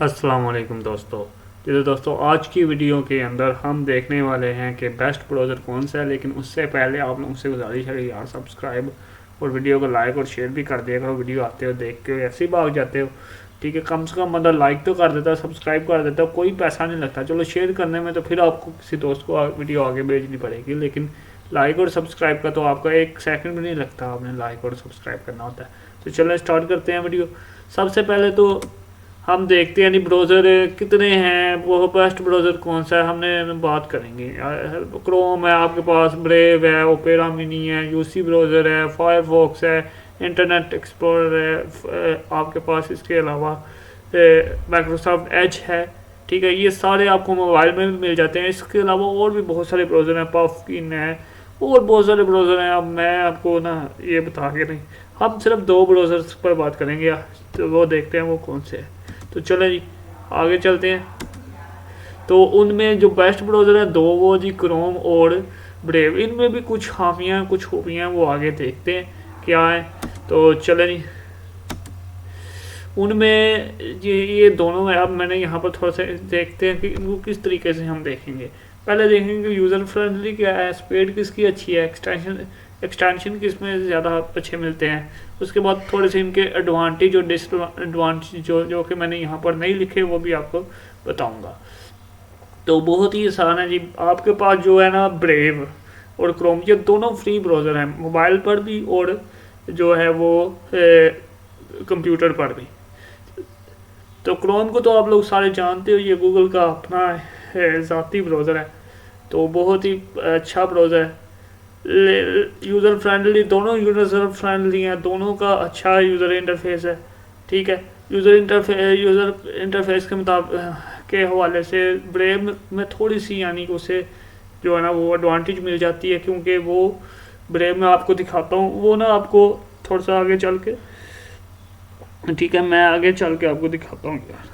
अस्सलाम वालेकुम दोस्तों। तो दोस्तों आज की वीडियो के अंदर हम देखने वाले हैं कि बेस्ट ब्राउज़र कौन सा है, लेकिन उससे पहले आप लोगों से गुजारिश है कि यार सब्सक्राइब और वीडियो को लाइक और शेयर भी कर दिया करो। वीडियो आते हो देख के ऐसे ही भाग जाते हो, ठीक है। कम से कम मतलब लाइक तो कर देता, सब्सक्राइब कर देता, कोई पैसा नहीं लगता। चलो शेयर करने में तो फिर आपको किसी दोस्त को वीडियो आगे भेजनी पड़ेगी, लेकिन लाइक और सब्सक्राइब का तो आपका एक सेकंड भी नहीं लगता, आपने लाइक और सब्सक्राइब करना होता है। तो चलो स्टार्ट करते हैं वीडियो। सबसे पहले तो हम देखते हैं नहीं ब्राउज़र कितने हैं, वो बेस्ट ब्राउज़र कौन सा है हमने बात करेंगे। क्रोम है आपके पास, ब्रेव है, ओपेरा मिनी है, यूसी ब्राउज़र है, फायरफॉक्स है, इंटरनेट एक्सप्लोरर है आपके पास। इसके अलावा माइक्रोसॉफ्ट एज है, ठीक है। ये सारे आपको मोबाइल में भी मिल जाते हैं। इसके अलावा और भी बहुत सारे ब्राउज़र हैं, पफकिन है और बहुत सारे ब्राउज़र हैं। अब मैं आपको ना ये बता के नहीं, हम सिर्फ दो ब्राउज़र्स पर बात करेंगे, तो वो देखते हैं वो कौन से हैं। तो चलो जी आगे चलते हैं। तो उनमें जो बेस्ट ब्राउज़र है दो, वो जी क्रोम और ब्रेव। इनमें भी कुछ खामियां कुछ खूबियाँ वो आगे देखते हैं क्या है। तो चले जी उनमें ये दोनों है। अब मैंने यहाँ पर थोड़ा सा देखते हैं कि इनको किस तरीके से हम देखेंगे। पहले देखेंगे यूज़र फ्रेंडली क्या है, स्पीड किसकी अच्छी है, एक्सटेंशन किस में ज़्यादा अच्छे मिलते हैं। उसके बाद थोड़े से इनके एडवांटेज और डिसएडवांटेज जो कि मैंने यहाँ पर नहीं लिखे वो भी आपको बताऊँगा। तो बहुत ही आसान है जी। आपके पास जो है ना ब्रेव और क्रोम, ये दोनों फ्री ब्राउज़र हैं, मोबाइल पर भी और जो है वो कंप्यूटर पर भी। तो क्रोम को तो आप लोग सारे जानते हो, ये गूगल का अपना ज़ाती ब्राउज़र है। तो बहुत ही अच्छा ब्राउज़र है, यूज़र फ्रेंडली, दोनों यूज़र फ्रेंडली हैं, दोनों का अच्छा यूज़र इंटरफेस है, ठीक है। यूज़र इंटरफेस के मुताबिक के हवाले से ब्रेव में थोड़ी सी यानी कि उसे जो है ना वो एडवांटेज मिल जाती है, क्योंकि वो ब्रेव में आपको दिखाता हूँ वो ना आपको थोड़ा सा आगे चल के, ठीक है, मैं आगे चल के आपको दिखाता हूँ यार।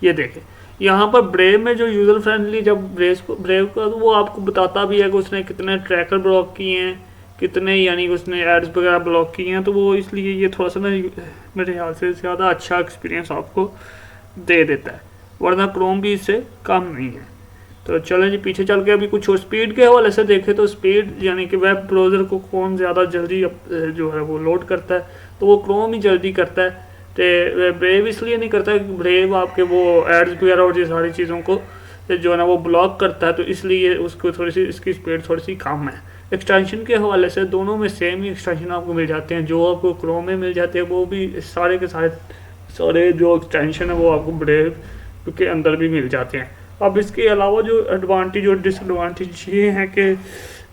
ये देखें यहाँ पर ब्रेव में जो यूज़र फ्रेंडली, जब ब्रेव का तो वो आपको बताता भी है कि उसने कितने ट्रैकर ब्लॉक किए हैं, कितने यानी कि उसने एड्स वगैरह ब्लॉक किए हैं। तो वो इसलिए ये थोड़ा सा ना मेरे ख्याल से ज़्यादा अच्छा एक्सपीरियंस आपको दे देता है, वरना क्रोम भी इससे कम नहीं है। तो चलो जी पीछे चल के अभी कुछ और स्पीड के हवाले से देखें तो स्पीड यानी कि वेब ब्राउज़र को कौन ज़्यादा जल्दी जो है वो लोड करता है, तो वो क्रोम ही जल्दी करता है। तो ब्रेव इसलिए नहीं करता कि ब्रेव आपके वो एड्स वगैरह और ये सारी चीज़ों को जो है ना वो ब्लॉक करता है, तो इसलिए उसको थोड़ी सी इसकी स्पीड थोड़ी सी कम है। एक्सटेंशन के हवाले से दोनों में सेम ही एक्सटेंशन आपको मिल जाते हैं, जो आपको क्रोम में मिल जाते हैं वो भी सारे के सारे जो एक्सटेंशन है वो आपको ब्रेव के अंदर भी मिल जाते हैं। अब इसके अलावा जो एडवांटेज और डिसएडवांटेज ये हैं कि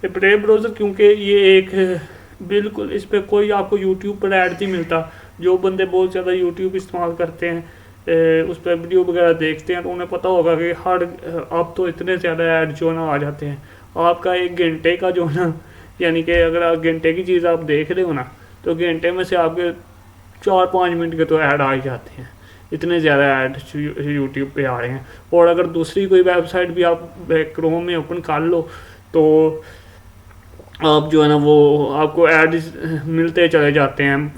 ब्रेव ब्राउज़र, क्योंकि ये एक बिल्कुल इस पर कोई आपको यूट्यूब पर ऐड नहीं मिलता। जो बंदे बहुत ज़्यादा यूट्यूब इस्तेमाल करते हैं, उस पर वीडियो वगैरह देखते हैं, तो उन्हें पता होगा कि हर अब तो इतने ज़्यादा ऐड जो ना आ जाते हैं। आपका एक घंटे का जो ना यानी कि अगर आप घंटे की चीज़ आप देख रहे हो ना, तो घंटे में से आपके 4-5 मिनट के तो ऐड आ ही जाते हैं, इतने ज़्यादा ऐड यूट्यूब पे आ रहे हैं। और अगर दूसरी कोई वेबसाइट भी आप क्रोम में ओपन कर लो तो आप जो है ना वो आपको ऐड मिलते चले जाते हैं,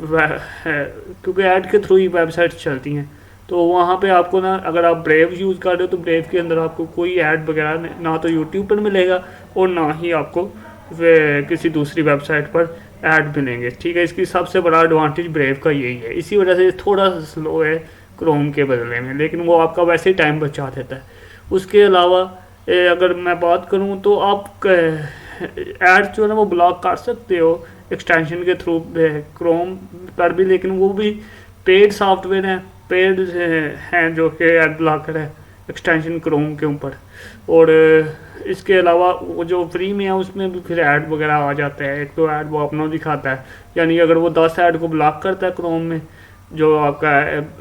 क्योंकि ऐड के थ्रू ही वेबसाइट चलती हैं। तो वहाँ पे आपको ना, अगर आप ब्रेव यूज़ कर रहे हो तो ब्रेव के अंदर आपको कोई ऐड वगैरह ना तो यूट्यूब पर मिलेगा और ना ही आपको किसी दूसरी वेबसाइट पर ऐड मिलेंगे, ठीक है। इसकी सबसे बड़ा एडवांटेज ब्रेव का यही है। इसी वजह से थोड़ा सा स्लो है क्रोम के बदले में, लेकिन वो आपका वैसे ही टाइम बचा देता है। उसके अलावा अगर मैं बात करूँ तो आप ऐड जो है ना वो ब्लॉक कर सकते हो एक्सटेंशन के थ्रू क्रोम पर भी, लेकिन वो भी पेड सॉफ्टवेयर हैं, पेड हैं जो कि ऐड ब्लॉकर है एक्सटेंशन क्रोम के ऊपर। और इसके अलावा वो जो फ्री में है उसमें भी फिर ऐड वगैरह आ जाता है। एक तो ऐड वो अपना दिखाता है, यानी अगर वो 10 ऐड को ब्लॉक करता है क्रोम में, जो आपका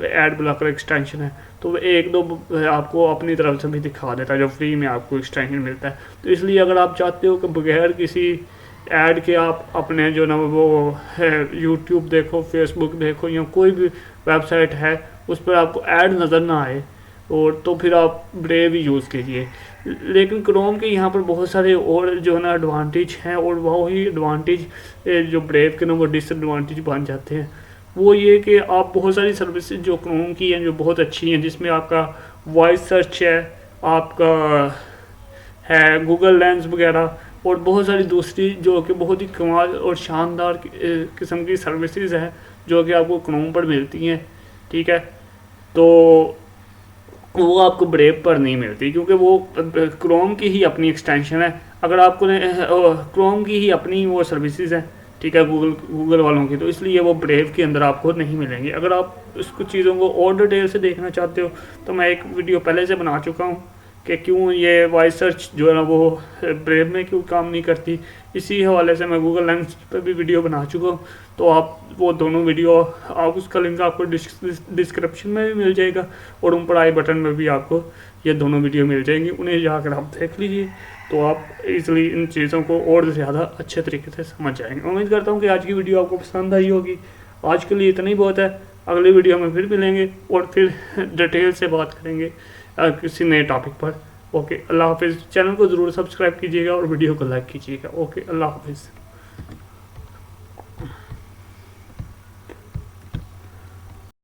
ऐड ब्लॉकर एक्सटेंशन है, तो एक दो आपको अपनी तरफ से भी दिखा देता है जो फ्री में आपको एक्सटेंशन मिलता है। तो इसलिए अगर आप चाहते हो कि बगैर किसी ऐड के आप अपने जो ना वो यूट्यूब देखो, फेसबुक देखो या कोई भी वेबसाइट है उस पर आपको ऐड नज़र ना आए, और तो फिर आप ब्रेव ही यूज़ कीजिए। लेकिन क्रोम के यहाँ पर बहुत सारे और जो है ना एडवांटेज हैं, और वही एडवांटेज जो ब्रेव के ना वो डिसएडवांटेज बन जाते हैं। वो ये कि आप बहुत सारी सर्विसेज जो क्रोम की हैं जो बहुत अच्छी हैं, जिसमें आपका वॉइस सर्च है, आपका है गूगल लेंस वगैरह, और बहुत सारी दूसरी जो कि बहुत ही कमाल और शानदार किस्म की सर्विसेज हैं जो कि आपको क्रोम पर मिलती हैं। ठीक है, तो वो आपको ब्रेव पर नहीं मिलती, क्योंकि वो क्रोम की ही अपनी एक्सटेंशन है। अगर आपको क्रोम की ही अपनी वो सर्विसेज हैं, ठीक है, गूगल वालों की, तो इसलिए वो ब्रेव के अंदर आपको नहीं मिलेंगे। अगर आप इसको चीज़ों को और डिटेल से देखना चाहते हो तो मैं एक वीडियो पहले से बना चुका हूँ कि क्यों ये वॉइस सर्च जो है ना वो ब्रेव में क्यों काम नहीं करती। इसी हवाले से मैं गूगल लेंस पर भी वीडियो बना चुका हूँ, तो आप वो दोनों वीडियो, आप उसका लिंक आपको डिस्क्रिप्शन में भी मिल जाएगा और ऊपर आई बटन में भी आपको ये दोनों वीडियो मिल जाएंगी, उन्हें जाकर आप देख लीजिए, तो आप इसलिए इन चीज़ों को और ज़्यादा अच्छे तरीके से समझ जाएंगे। उम्मीद करता हूँ कि आज की वीडियो आपको पसंद आई होगी। आज के लिए इतना ही बहुत है, अगली वीडियो में फिर मिलेंगे और फिर डिटेल से बात करेंगे किसी नए टॉपिक पर। ओके, अल्लाह हाफिज़। चैनल को ज़रूर सब्सक्राइब कीजिएगा और वीडियो को लाइक कीजिएगा। ओके, अल्लाह हाफिज़।